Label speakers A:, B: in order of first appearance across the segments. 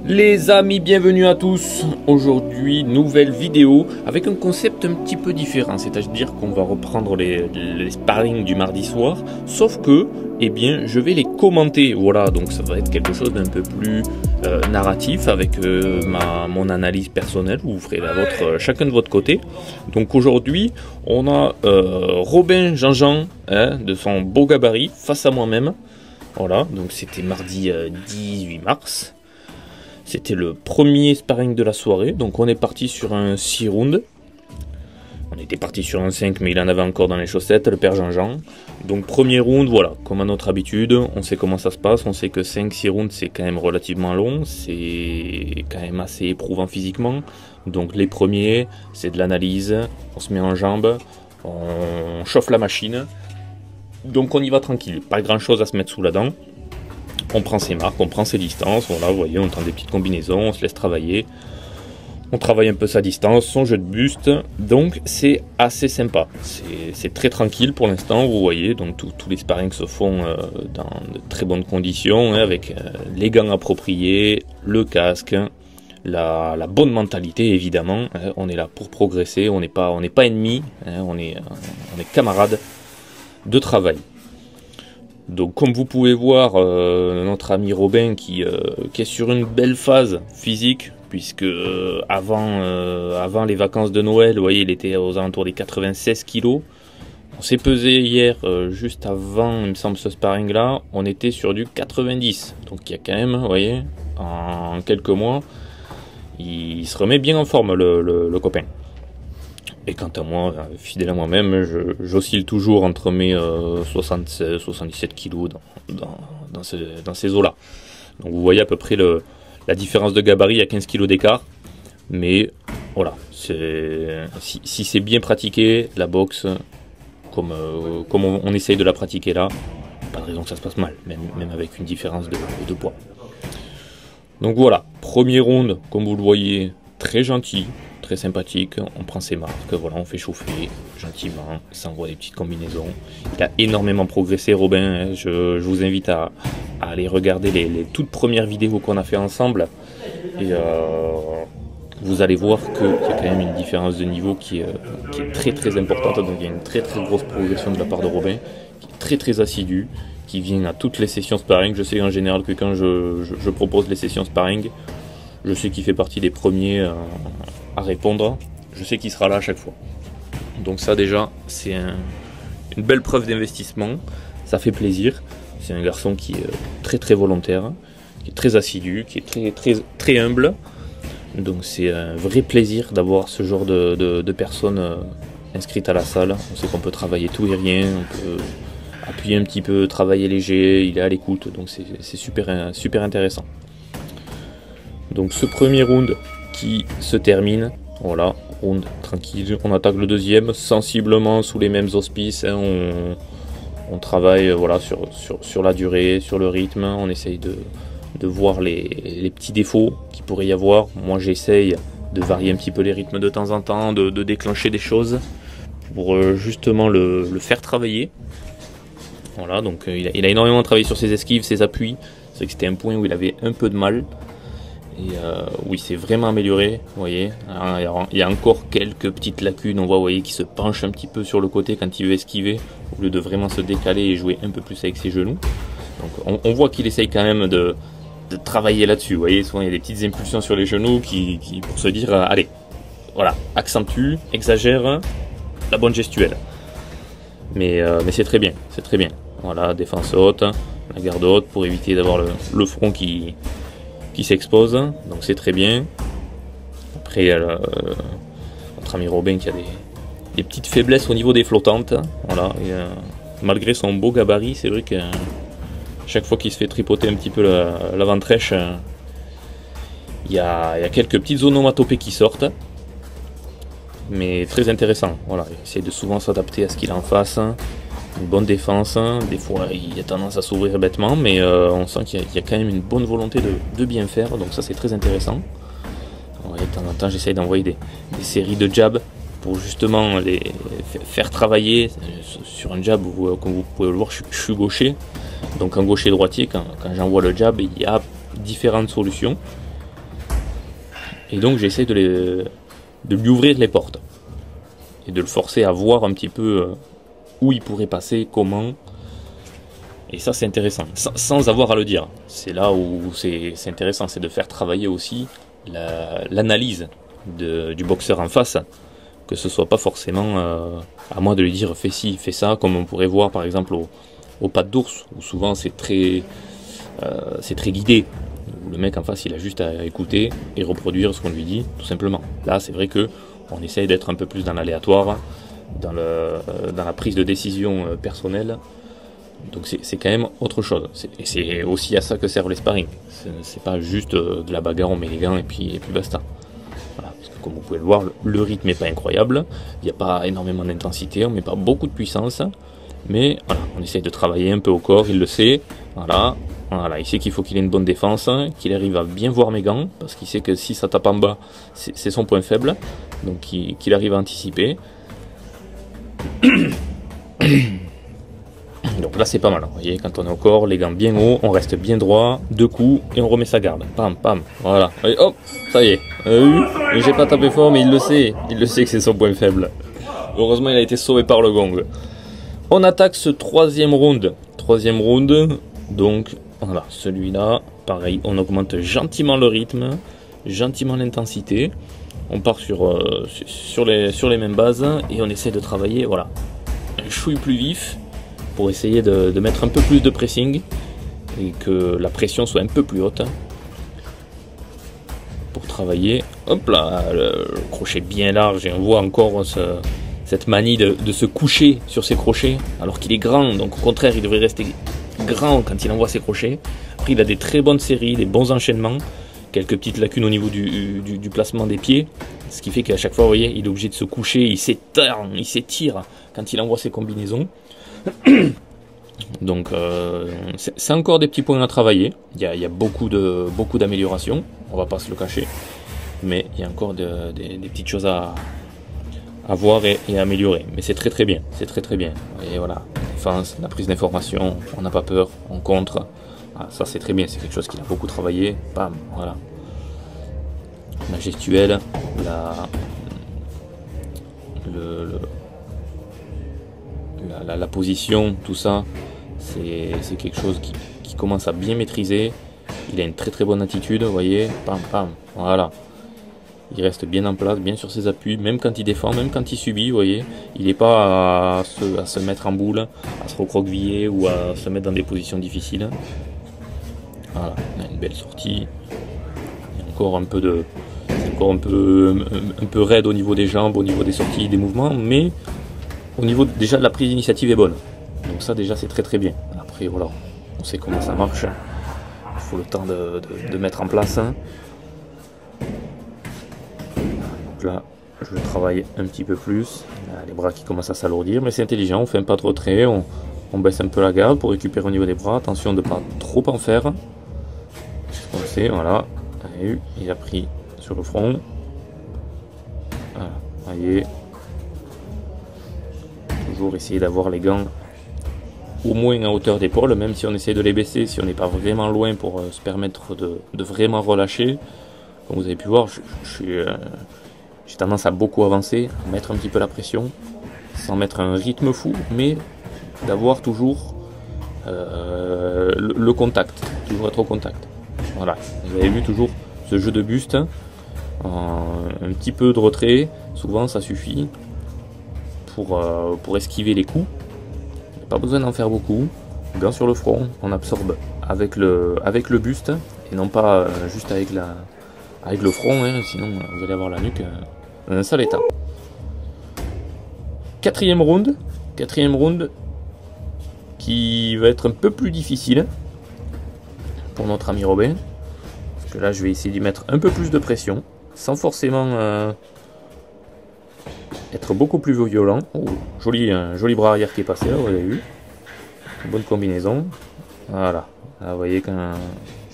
A: Les amis, bienvenue à tous. Aujourd'hui, nouvelle vidéo avec un concept un petit peu différent, c'est-à-dire qu'on va reprendre les sparring du mardi soir, sauf que, eh bien, je vais les commenter. Voilà, donc ça va être quelque chose d'un peu plus narratif avec mon analyse personnelle. Vous ferez la vôtre, chacun de votre côté. Donc aujourd'hui, on a Robin Jean-Jean, de son beau gabarit, face à moi-même. Voilà, donc c'était mardi 18 mars. C'était le premier sparring de la soirée, donc on est parti sur un 6 rounds. On était parti sur un 5, mais il en avait encore dans les chaussettes, le père Jean-Jean. Donc premier round, voilà, comme à notre habitude, on sait comment ça se passe, on sait que 5-6 rounds c'est quand même relativement long, c'est quand même assez éprouvant physiquement. Donc les premiers, c'est de l'analyse, on se met en jambes, on chauffe la machine. Donc on y va tranquille, pas grand chose à se mettre sous la dent. On prend ses marques, on prend ses distances, voilà, vous voyez, on tente des petites combinaisons, on se laisse travailler. On travaille un peu sa distance, son jeu de buste, donc c'est assez sympa. C'est très tranquille pour l'instant, vous voyez, donc tous les sparring se font dans de très bonnes conditions, avec les gants appropriés, le casque, la bonne mentalité évidemment. On est là pour progresser, on n'est pas ennemis, on est camarades de travail. Donc comme vous pouvez voir, notre ami Robin qui est sur une belle phase physique, puisque avant les vacances de Noël, vous voyez, il était aux alentours des 96 kg. On s'est pesé hier, juste avant, il me semble, ce sparring là, on était sur du 90. Donc il y a quand même, vous voyez, en quelques mois, il se remet bien en forme le copain. Et quant à moi, fidèle à moi-même, j'oscille toujours entre mes 76, 77 kg dans ces eaux-là. Donc vous voyez à peu près la différence de gabarit, il y a 15 kg d'écart. Mais voilà, si c'est bien pratiqué, la boxe, comme on essaye de la pratiquer là, pas de raison que ça se passe mal, même avec une différence de poids. Donc voilà, premier round, comme vous le voyez, très gentil. Très sympathique, on prend ses marques, voilà, on fait chauffer gentiment, il s'envoie des petites combinaisons. Il a énormément progressé, Robin, je vous invite à aller regarder les toutes premières vidéos qu'on a fait ensemble, et vous allez voir qu'il y a quand même une différence de niveau qui est très très importante. Donc il y a une très très grosse progression de la part de Robin, qui est très très assidu, qui vient à toutes les sessions sparring. Je sais en général que quand je propose les sessions sparring, je sais qu'il fait partie des premiers à répondre, je sais qu'il sera là à chaque fois. Donc ça déjà, c'est une belle preuve d'investissement, ça fait plaisir. C'est un garçon qui est très très volontaire, qui est très assidu, qui est très très très humble. Donc c'est un vrai plaisir d'avoir ce genre de personnes inscrites à la salle. On sait qu'on peut travailler tout et rien, on peut appuyer un petit peu, travailler léger, il est à l'écoute, donc c'est super, super intéressant. Donc ce premier round qui se termine, voilà, round tranquille, on attaque le deuxième, sensiblement sous les mêmes auspices, on travaille voilà, sur la durée, sur le rythme, on essaye de voir les petits défauts qu'il pourrait y avoir. Moi j'essaye de varier un petit peu les rythmes de temps en temps, de déclencher des choses pour justement le faire travailler. Voilà, donc il a énormément travaillé sur ses esquives, ses appuis, c'est vrai que c'était un point où il avait un peu de mal. Et oui, c'est vraiment amélioré, vous voyez, il y a encore quelques petites lacunes, on voit, vous voyez, qu'il se penche un petit peu sur le côté quand il veut esquiver, au lieu de vraiment se décaler et jouer un peu plus avec ses genoux. Donc on voit qu'il essaye quand même de travailler là-dessus, vous voyez, souvent il y a des petites impulsions sur les genoux qui pour se dire, allez, voilà, accentue, exagère la bonne gestuelle. Mais c'est très bien, c'est très bien. Voilà, défense haute, la garde haute pour éviter d'avoir le front qui s'expose, donc c'est très bien. Après il y a notre ami Robin qui a des petites faiblesses au niveau des flottantes, voilà, et, malgré son beau gabarit, c'est vrai que chaque fois qu'il se fait tripoter un petit peu la ventrèche, il y a quelques petites onomatopées qui sortent, mais très intéressant. Voilà, il essaie de souvent s'adapter à ce qu'il a en face. Une bonne défense, des fois il a tendance à s'ouvrir bêtement, mais on sent qu'il y a quand même une bonne volonté de bien faire, donc ça c'est très intéressant. Ouais, de temps en temps j'essaye d'envoyer des séries de jabs pour justement les faire travailler sur un jab où, comme vous pouvez le voir, je suis gaucher, donc en gaucher droitier, quand j'envoie le jab, il y a différentes solutions. Et donc j'essaie de lui ouvrir les portes. Et de le forcer à voir un petit peu où il pourrait passer, comment. Et ça c'est intéressant, sans avoir à le dire. C'est là où c'est intéressant, c'est de faire travailler aussi l'analyse du boxeur en face. Que ce soit pas forcément à moi de lui dire fais ci, fais ça, comme on pourrait voir par exemple au pas d'ours, où souvent c'est très guidé. Le mec en face il a juste à écouter et reproduire ce qu'on lui dit, tout simplement. Là c'est vrai que on essaye d'être un peu plus dans l'aléatoire, dans la prise de décision personnelle. Donc c'est quand même autre chose. Et c'est aussi à ça que servent les sparring. C'est pas juste de la bagarre, on met les gants et puis basta. Voilà, parce que comme vous pouvez le voir, le rythme n'est pas incroyable. Il n'y a pas énormément d'intensité, on ne met pas beaucoup de puissance. Mais voilà, on essaye de travailler un peu au corps, il le sait. Voilà, il sait qu'il faut qu'il ait une bonne défense, qu'il arrive à bien voir mes gants, parce qu'il sait que si ça tape en bas, c'est son point faible. Donc qu'il arrive à anticiper. Donc là c'est pas mal, vous voyez, quand on est au corps, les gants bien hauts, on reste bien droit, 2 coups, et on remet sa garde. Pam, pam, voilà. Et hop, ça y est. J'ai pas tapé fort, mais il le sait que c'est son point faible. Heureusement, il a été sauvé par le gong. On attaque ce troisième round. Donc voilà, celui-là, pareil, on augmente gentiment le rythme, gentiment l'intensité. On part sur les mêmes bases, et on essaie de travailler, voilà, un chouille plus vif, pour essayer de mettre un peu plus de pressing et que la pression soit un peu plus haute pour travailler. Hop là, le crochet bien large, et on voit encore cette manie de se coucher sur ses crochets alors qu'il est grand, donc au contraire il devrait rester grand quand il envoie ses crochets. Après il a des très bonnes séries, des bons enchaînements, quelques petites lacunes au niveau du placement des pieds, ce qui fait qu'à chaque fois, vous voyez, il est obligé de se coucher, il s'étire quand il envoie ses combinaisons. Donc c'est encore des petits points à travailler. Il y a beaucoup d'améliorations, on va pas se le cacher, mais il y a encore des petites choses à voir et à améliorer. Mais c'est très bien, et voilà, défense, la prise d'information, on n'a pas peur, on contre. Ah, ça c'est très bien, c'est quelque chose qu'il a beaucoup travaillé. Bam, voilà, la gestuelle, la position, tout ça, c'est quelque chose qui commence à bien maîtriser. Il a une très bonne attitude, vous voyez, pam pam, voilà. Il reste bien en place, bien sur ses appuis, même quand il défend, même quand il subit, vous voyez. Il n'est pas à se mettre en boule, à se recroqueviller ou à se mettre dans des positions difficiles. Voilà, on a une belle sortie. Il y a encore un peu raide au niveau des jambes, au niveau des sorties, des mouvements, mais au niveau déjà de la prise d'initiative est bonne. Donc ça déjà c'est très bien. Après voilà, on sait comment ça marche. Il faut le temps de mettre en place. Donc là, je travaille un petit peu plus. Là, les bras qui commencent à s'alourdir, mais c'est intelligent, on fait un pas de retrait, on baisse un peu la garde pour récupérer au niveau des bras. Attention de ne pas trop en faire. On sait, voilà. Allez, il a pris sur le front. Voilà, voyez. Toujours essayer d'avoir les gants au moins à hauteur d'épaule, même si on essaie de les baisser, si on n'est pas vraiment loin pour se permettre de vraiment relâcher. Comme vous avez pu voir, j'ai tendance à beaucoup avancer, à mettre un petit peu la pression, sans mettre un rythme fou, mais d'avoir toujours le contact, toujours être au contact. Voilà, vous avez vu toujours ce jeu de buste, un petit peu de retrait, souvent ça suffit pour esquiver les coups. Pas besoin d'en faire beaucoup. Gants sur le front, on absorbe avec le buste et non pas juste avec le front, hein, sinon vous allez avoir la nuque dans un sale état. Quatrième round qui va être un peu plus difficile pour notre ami Robin, parce que là je vais essayer d'y mettre un peu plus de pression sans forcément être beaucoup plus violent. Oh, joli bras arrière qui est passé là, vous avez vu. Bonne combinaison. Voilà. Là, vous voyez,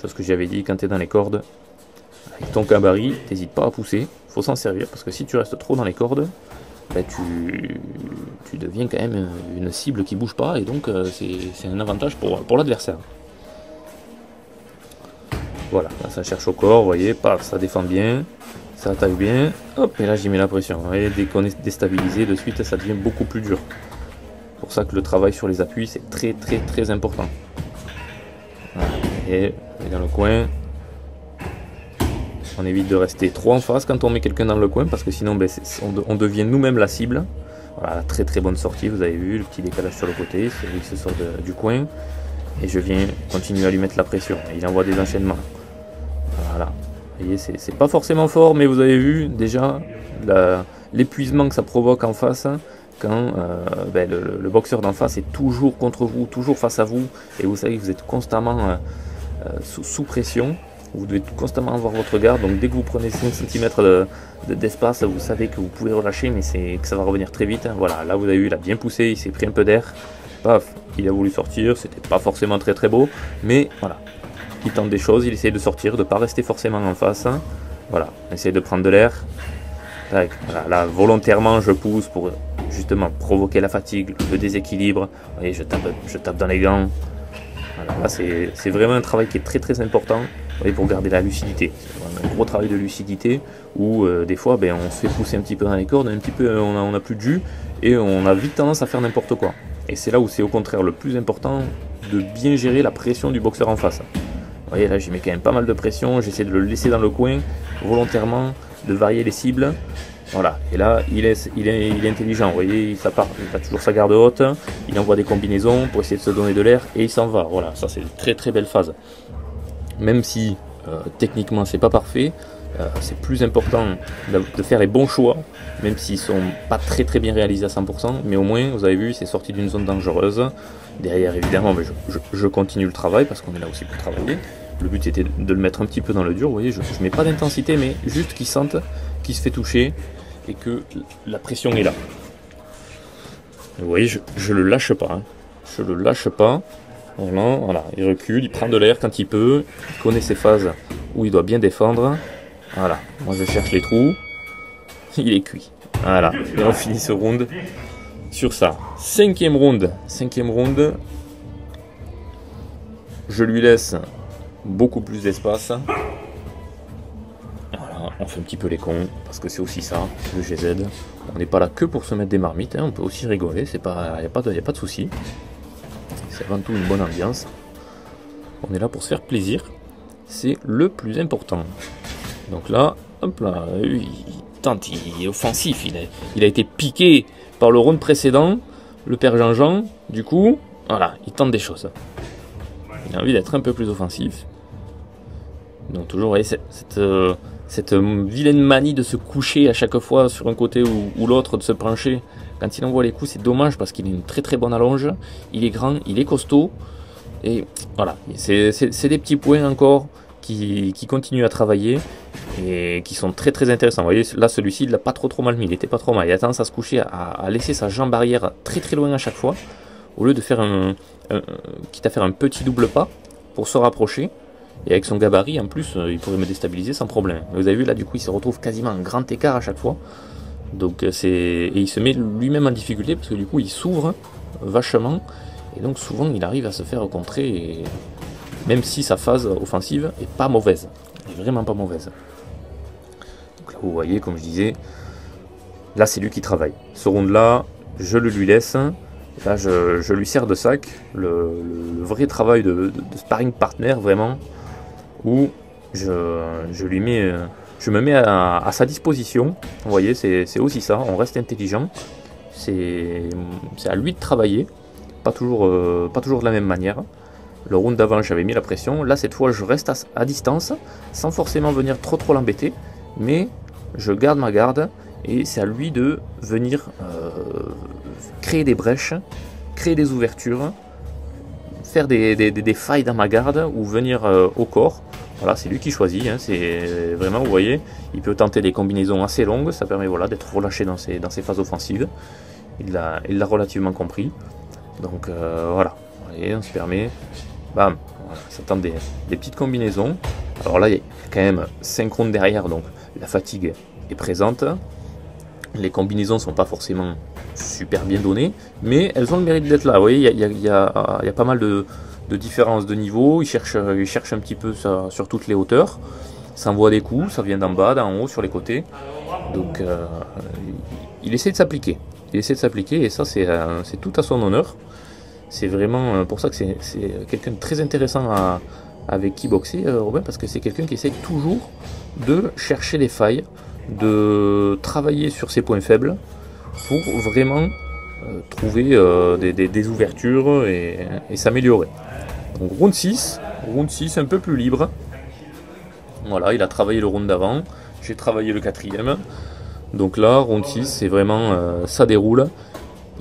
A: chose que j'avais dit, quand tu es dans les cordes, avec ton gabarit, n'hésite pas à pousser. Il faut s'en servir, parce que si tu restes trop dans les cordes, ben, tu deviens quand même une cible qui bouge pas, et donc c'est un avantage pour l'adversaire. Voilà, là, ça cherche au corps, vous voyez, paf, ça défend bien. ça attaque bien. Hop, et là j'y mets la pression. Vous voyez, dès qu'on est déstabilisé, de suite ça devient beaucoup plus dur. C'est pour ça que le travail sur les appuis c'est très important. Voilà. Et dans le coin, on évite de rester trop en face quand on met quelqu'un dans le coin, parce que sinon ben, on devient nous-mêmes la cible. Voilà, très bonne sortie, vous avez vu le petit décalage sur le côté, c'est lui qui se sort du coin. Et je viens continuer à lui mettre la pression. Il envoie des enchaînements. Voilà. Vous voyez, c'est pas forcément fort, mais vous avez vu déjà l'épuisement que ça provoque en face quand ben, le boxeur d'en face est toujours contre vous, toujours face à vous, et vous savez que vous êtes constamment sous pression. Vous devez constamment avoir votre garde, donc dès que vous prenez 5 cm d'espace, vous savez que vous pouvez relâcher, mais c'est que ça va revenir très vite. Voilà, là vous avez vu, il a bien poussé, il s'est pris un peu d'air. Paf, il a voulu sortir, c'était pas forcément très beau, mais voilà, il tente des choses, il essaye de sortir, de ne pas rester forcément en face. Voilà, on essaye de prendre de l'air. Voilà, là, volontairement, je pousse pour justement provoquer la fatigue, le déséquilibre. Vous voyez, je tape dans les gants. Voilà, là, c'est vraiment un travail qui est très important. Vous voyez, pour garder la lucidité. C'est un gros travail de lucidité où des fois ben, on se fait pousser un petit peu dans les cordes, un petit peu on a plus de jus et on a vite tendance à faire n'importe quoi. Et c'est là où c'est au contraire le plus important de bien gérer la pression du boxeur en face. Vous voyez là j'y mets quand même pas mal de pression, j'essaie de le laisser dans le coin volontairement, de varier les cibles. Voilà, et là il est intelligent, vous voyez, il a toujours sa garde haute, il envoie des combinaisons pour essayer de se donner de l'air et il s'en va. Voilà, ça c'est une très belle phase. Même si techniquement c'est pas parfait, c'est plus important de faire les bons choix, même s'ils sont pas très bien réalisés à 100%, mais au moins vous avez vu c'est sorti d'une zone dangereuse. Derrière évidemment je continue le travail parce qu'on est là aussi pour travailler. Le but était de le mettre un petit peu dans le dur, vous voyez, je mets pas d'intensité mais juste qu'il sente qu'il se fait toucher et que la pression est là. Vous voyez, je le lâche pas, hein. Je le lâche pas. Voilà, il recule, il prend de l'air quand il peut, il connaît ses phases où il doit bien défendre. Voilà, moi je cherche les trous, il est cuit. Voilà, et on finit ce round sur ça. Cinquième round, je lui laisse beaucoup plus d'espace. Voilà, on fait un petit peu les cons, parce que c'est aussi ça, le GZ. On n'est pas là que pour se mettre des marmites, hein, on peut aussi rigoler, il n'y a pas de souci. C'est avant tout une bonne ambiance. On est là pour se faire plaisir. C'est le plus important. Donc là, hop là, il tente, il est offensif. Il a été piqué par le round précédent, le père Jean-Jean. Du coup, voilà, il tente des choses. Il a envie d'être un peu plus offensif. Donc toujours, vous voyez, cette vilaine manie de se coucher à chaque fois sur un côté ou l'autre, de se pencher. Quand il envoie les coups, c'est dommage parce qu'il a une très bonne allonge. Il est grand, il est costaud. Et voilà, c'est des petits points encore qui continuent à travailler et qui sont très intéressants. Vous voyez, là, celui-ci, il l'a pas trop mal mis. Il était pas trop mal. Il a tendance à se coucher, à laisser sa jambe arrière très loin à chaque fois. Au lieu de faire quitte à faire un petit double pas pour se rapprocher. Et avec son gabarit, en plus, il pourrait me déstabiliser sans problème. Vous avez vu, là, du coup, il se retrouve quasiment en grand écart à chaque fois. Donc et il se met lui-même en difficulté parce que du coup il s'ouvre vachement et donc souvent il arrive à se faire contrer, et même si sa phase offensive est pas mauvaise, est vraiment pas mauvaise. Donc là vous voyez, comme je disais, là c'est lui qui travaille. Ce round là, je le lui laisse. Là je lui sers de sac, le vrai travail de sparring partner vraiment, où je lui mets... je me mets à sa disposition. Vous voyez, c'est aussi ça, on reste intelligent. C'est à lui de travailler, pas toujours de la même manière. Le round d'avant, j'avais mis la pression. Là, cette fois, je reste à distance, sans forcément venir trop l'embêter. Mais je garde ma garde, et c'est à lui de venir créer des brèches, créer des ouvertures, faire des failles dans ma garde, ou venir au corps. Voilà, c'est lui qui choisit, hein. C'est vraiment, vous voyez, il peut tenter des combinaisons assez longues, ça permet voilà, d'être relâché dans ses phases offensives. Il l'a relativement compris. Donc voilà, vous voyez, on se permet, bam, voilà, ça tente des petites combinaisons. Alors là, il y a quand même 5 rounds derrière, donc la fatigue est présente. Les combinaisons ne sont pas forcément super bien données, mais elles ont le mérite d'être là. Vous voyez, il y a pas mal de différences de niveau. Il cherche un petit peu sur toutes les hauteurs. ça envoie des coups, ça vient d'en bas, d'en haut, sur les côtés. Donc il essaie de s'appliquer. Il essaie de s'appliquer et ça c'est tout à son honneur. C'est vraiment pour ça que c'est quelqu'un de très intéressant avec qui boxer, Robin, parce que c'est quelqu'un qui essaie toujours de chercher les failles, de travailler sur ses points faibles pour vraiment trouver des ouvertures et s'améliorer. Donc round 6 un peu plus libre. Voilà, il a travaillé le round d'avant, j'ai travaillé le 4e. Donc là, round 6, c'est vraiment, ça déroule.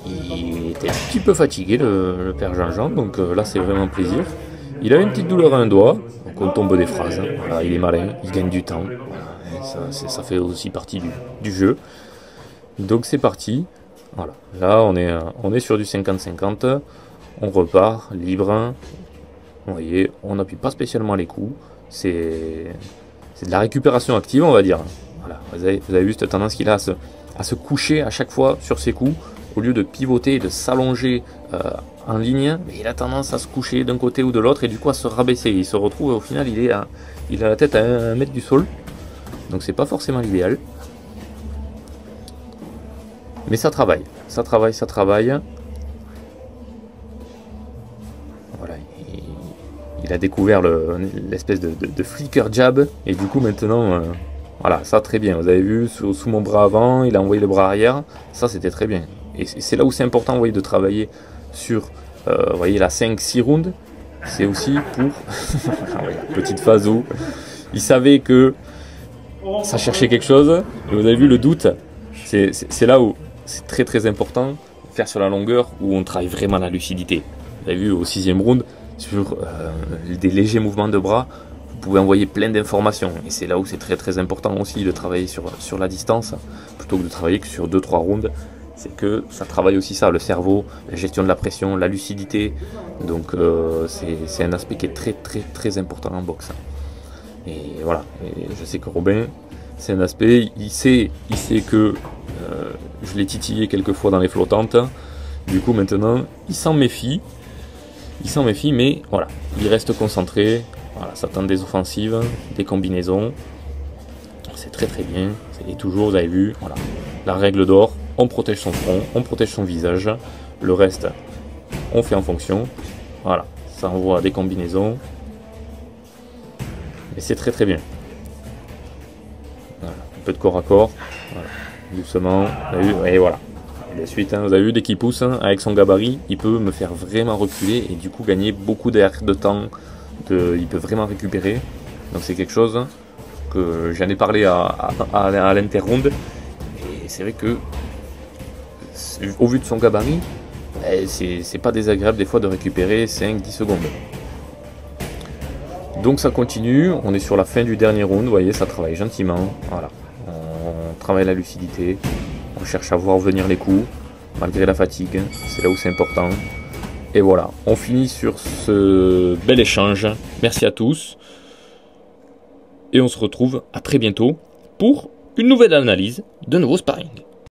A: Il était un petit peu fatigué, le père Jean-Jean, donc là, c'est vraiment plaisir. Il a une petite douleur à un doigt, donc on tombe des phrases. Hein. Voilà, il est malin, il gagne du temps. Voilà, ça fait aussi partie du jeu. Donc c'est parti. Voilà, là, on est sur du 50-50. On repart, libre. Vous voyez, on n'appuie pas spécialement les coups. C'est de la récupération active, on va dire. Voilà, vous avez vu cette tendance qu'il a à se coucher à chaque fois sur ses coups, au lieu de pivoter et de s'allonger en ligne, mais il a tendance à se coucher d'un côté ou de l'autre et du coup à se rabaisser. Il se retrouve au final, il a la tête à 1 mètre du sol, donc c'est pas forcément l'idéal. Mais ça travaille, ça travaille. Voilà, il a découvert l'espèce de flicker jab et du coup maintenant... voilà, ça très bien, vous avez vu, sous mon bras avant, il a envoyé le bras arrière, ça c'était très bien. Et c'est là où c'est important, vous voyez, de travailler sur, vous voyez, la 5-6 rounds, c'est aussi pour, petite phase où il savait que ça cherchait quelque chose, et vous avez vu le doute, c'est là où c'est très important, faire sur la longueur, où on travaille vraiment la lucidité. Vous avez vu au 6e round, sur des légers mouvements de bras, vous pouvez envoyer plein d'informations et c'est là où c'est très important aussi de travailler sur la distance plutôt que de travailler que sur 2-3 rounds. C'est que ça travaille aussi ça, le cerveau, la gestion de la pression, la lucidité. Donc c'est un aspect qui est très important en boxe. Et voilà, et je sais que Robin, c'est un aspect, il sait que je l'ai titillé quelques fois dans les flottantes. Du coup maintenant, il s'en méfie. Mais voilà, il reste concentré. Voilà, ça tente des offensives, des combinaisons. C'est très bien. Et toujours, vous avez vu, voilà, la règle d'or, on protège son front, on protège son visage. Le reste, on fait en fonction. Voilà, ça envoie des combinaisons. Et c'est très bien. Voilà, un peu de corps à corps. Voilà, doucement. Vous avez vu, et voilà. Et de suite, hein, vous avez vu, dès qu'il pousse, hein, avec son gabarit, il peut me faire vraiment reculer et du coup gagner beaucoup de temps. Il peut vraiment récupérer. Donc c'est quelque chose que j'en ai parlé à l'interronde. Et c'est vrai que, au vu de son gabarit, c'est pas désagréable des fois de récupérer 5-10 secondes. Donc ça continue, on est sur la fin du dernier round, vous voyez, ça travaille gentiment. Voilà. On travaille la lucidité, on cherche à voir venir les coups, malgré la fatigue, c'est là où c'est important. Et voilà, on finit sur ce bel échange. Merci à tous. Et on se retrouve à très bientôt pour une nouvelle analyse de nouveaux sparring.